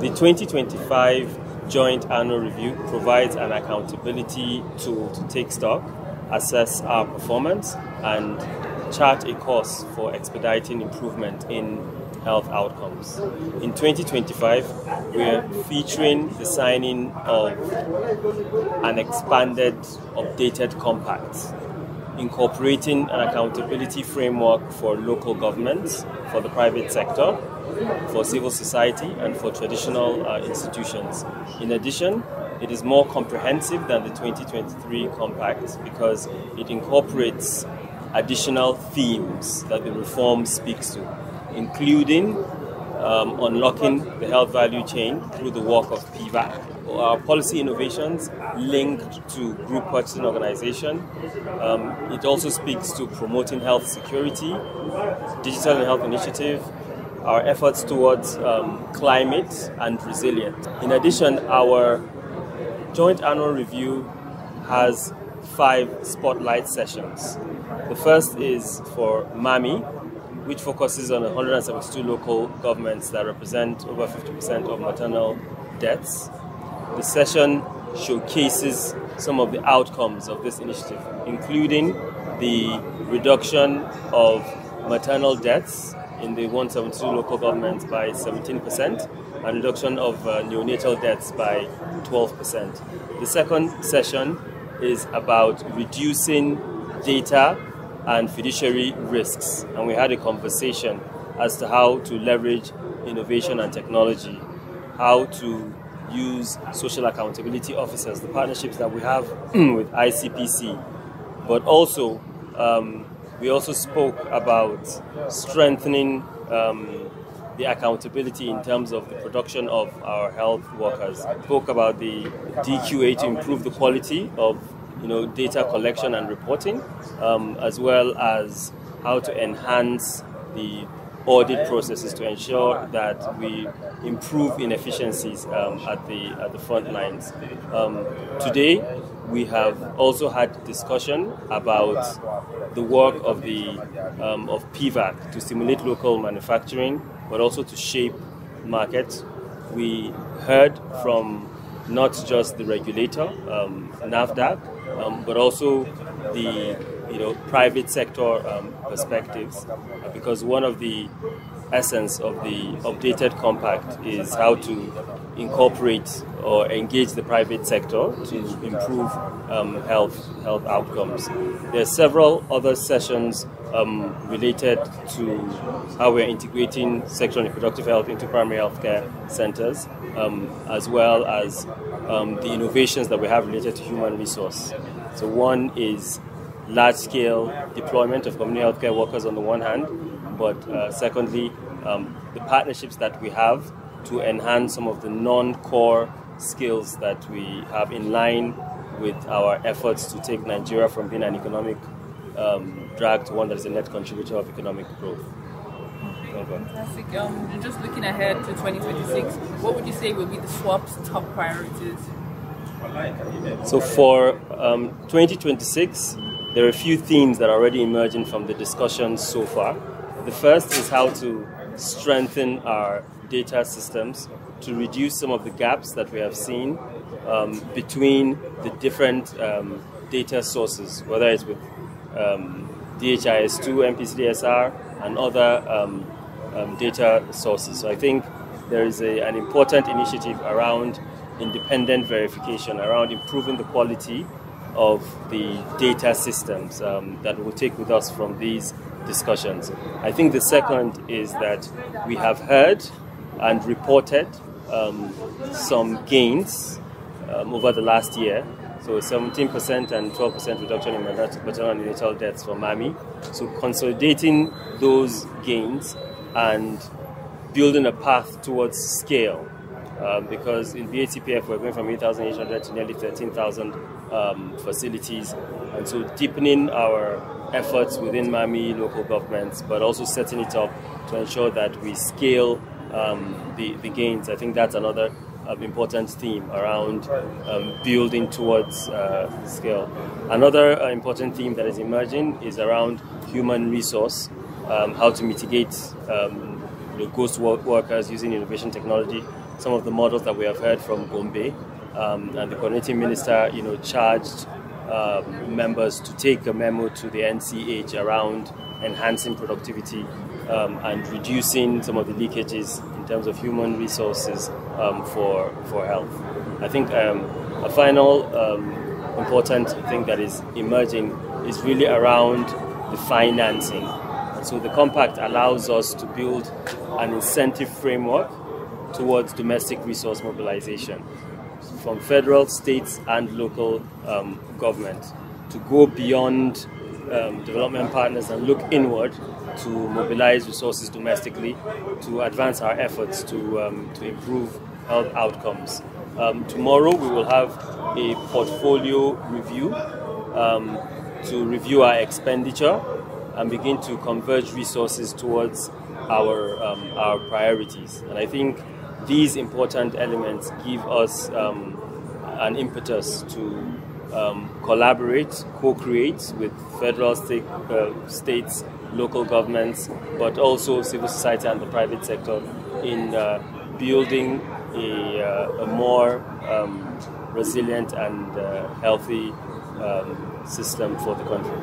The 2025 Joint Annual Review provides an accountability tool to take stock, assess our performance, and chart a course for expediting improvement in health outcomes. In 2025, we are featuring the signing of an expanded, updated compact, incorporating an accountability framework for local governments, for the private sector, for civil society, and for traditional institutions. In addition, it is more comprehensive than the 2023 compact because it incorporates additional themes that the reform speaks to, including unlocking the health value chain through the work of PVAC, our policy innovations linked to group purchasing organization. It also speaks to promoting health security, digital and health initiative, our efforts towards climate and resilience. In addition, our Joint Annual Review has 5 spotlight sessions. The first is for MAMI, which focuses on 172 local governments that represent over 50% of maternal deaths. The session showcases some of the outcomes of this initiative, including the reduction of maternal deaths in the 172 local governments by 17% and reduction of neonatal deaths by 12%. The second session is about reducing data and fiduciary risks, and we had a conversation as to how to leverage innovation and technology, how to use social accountability officers, the partnerships that we have with ICPC, but also we also spoke about strengthening the accountability in terms of the production of our health workers. We spoke about the DQA to improve the quality of data collection and reporting, as well as how to enhance the audit processes to ensure that we improve inefficiencies at the front lines. Today, we have also had discussion about the work of PVAC to stimulate local manufacturing, but also to shape markets. We heard from not just the regulator, NAFDAC, but also the private sector perspectives, because one of the essence of the updated compact is how to incorporate or engage the private sector to improve health outcomes. There are several other sessions related to how we're integrating sexual and reproductive health into primary healthcare centers, as well as the innovations that we have related to human resource. So one is large-scale deployment of community healthcare workers on the one hand, but secondly, the partnerships that we have to enhance some of the non-core skills that we have in line with our efforts to take Nigeria from being an economic drag to one that is a net contributor of economic growth. Fantastic. Just looking ahead to 2026, what would you say will be the SWAP's top priorities? So for 2026, there are a few themes that are already emerging from the discussions so far. The first is how to strengthen our data systems to reduce some of the gaps that we have seen between the different data sources, whether it's with DHIS2, MPCDSR, and other data sources. So I think there is an important initiative around independent verification, around improving the quality of the data systems that we'll take with us from these discussions. I think the second is that we have heard and reported some gains over the last year. So 17% and 12% reduction in maternal and neonatal deaths for MAMI. So consolidating those gains and building a path towards scale. Because in BATPF we're going from 8,800 to nearly 13,000 facilities, and so deepening our efforts within MAMI local governments, but also setting it up to ensure that we scale the gains. I think that's another important theme around building towards scale. Another important theme that is emerging is around human resource, how to mitigate ghost workers using innovation technology, some of the models that we have heard from Gombe, and the coordinating minister, charged members to take a memo to the NCH around enhancing productivity and reducing some of the leakages in terms of human resources for health. I think a final important thing that is emerging is really around the financing. And so the compact allows us to build an incentive framework towards domestic resource mobilization from federal, states and local government to go beyond development partners and look inward to mobilize resources domestically to advance our efforts to improve health outcomes. Tomorrow we will have a portfolio review to review our expenditure and begin to converge resources towards our priorities. And I think these important elements give us an impetus to collaborate, co-create with federal, states, local governments, but also civil society and the private sector in building a more resilient and healthy system for the country.